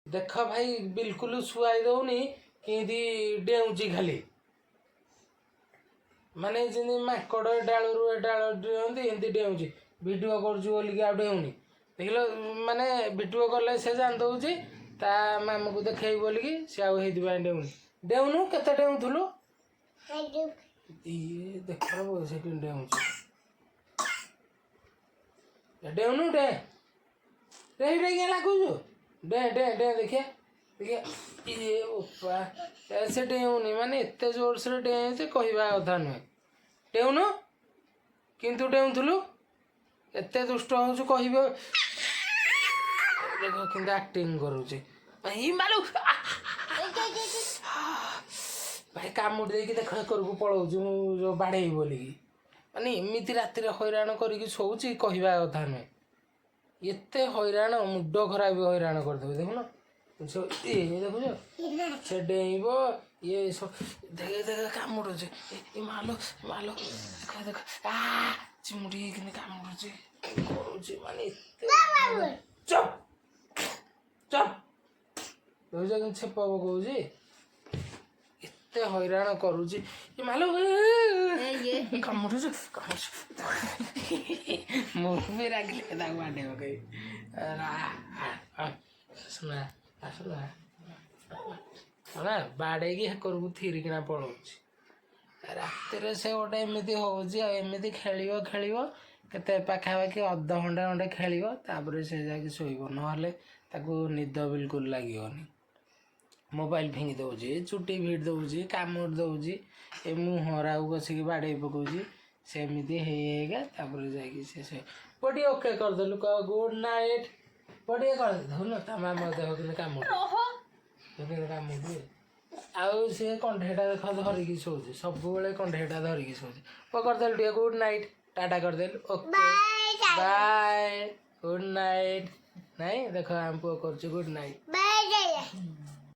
देख भाई बिल्कुल शुआई दौनी कि डेऊँची खाली माने जिंदी माकड़ डालू डाल डेउंती एमती डेऊँची भिडियो करुछु बोलिकी आ डेउनी देखिल माने भिडियो कले से जान दौची ता मामू को देखेई बोलिकी से आउ हेइथिपाई डेउनी डेउनु केते डेउथुलु ये देख से डेउची डेउनु डे डे डे क्या लागुछु डे डे डे देखिए देखिए ये ओपा ऐसे डेउनी माने एते जोर से डेउ से कहवा कथा नुहे डेउनु किंतु डेउथुलु एते दुष्ट होछु कहबो देखो किंतु एक्टिंग करूचे ई मालू भाई कामुड़ देकी देख करकु पलाऊछु जो बाड़े बोलिकी माने एमती राति हैरान करिकी शोची कहवा कथा नुहे एते हैरान मुंड खराब हैरान करदेवे देखुन ये देखुछ से डेब ये सब देख देख कामुड़ुचे मालो मालो देख देख आ चिमुड़ी कि कामुड़ुचे करुचे माने चप चप देखुछ छेप पकाउची एते हैरान करुची ये मालो कामुड़ुचे मुख में रागिले बाटे पकई सुना आसना बाड़े हेकरକୁ ଥିରିକିନା ପଳାଉଛି ରାତିରେ ସେ ଗୋଟେ ଏମିତି ହେଉଛି ଆଉ ଏମିତି ଖେଳିବ ଖେଳିବ କେତେ ପାଖାପାଖି ଅଧଘଣ୍ଟା ଘଣ୍ଟେ ଖେଳିବ ତାପରେ ସେ ଯାଇକି ଶୋଇବ ନହେଲେ ତାକୁ ନିଦ ବିଲକୁଲ ଲାଗିବନି ମୋବାଇଲ ଫିଙ୍ଗି ଦେଉଛି ଚୁଟି ଭିଡ଼ି ଦେଉଛି କାମୁଡ଼ି ଦେଉଛି ଏ ମୁହଁରାକୁ ବସିକି ବାଡ଼େଇ ପକାଉଛି ସେମିତି ହେଇକା ତାପରେ ଯାଇକି ସେ ପଟିଏ ଓକେ କରିଦେଲୁ କହ ଗୁଡ୍ ନାଇଟ୍ पड़िया कर ना ता मामा देह कि कामुड़ी कामुड़ी आउ सी कंठेटा देख धरिकी शोचे सब कंठेटा धरिकी शोचे करदेलु टे गुड नाइट टाटा करदेलु ओके बाय गुड नाइट नहीं देख आम पुओ कर गुड नाइट।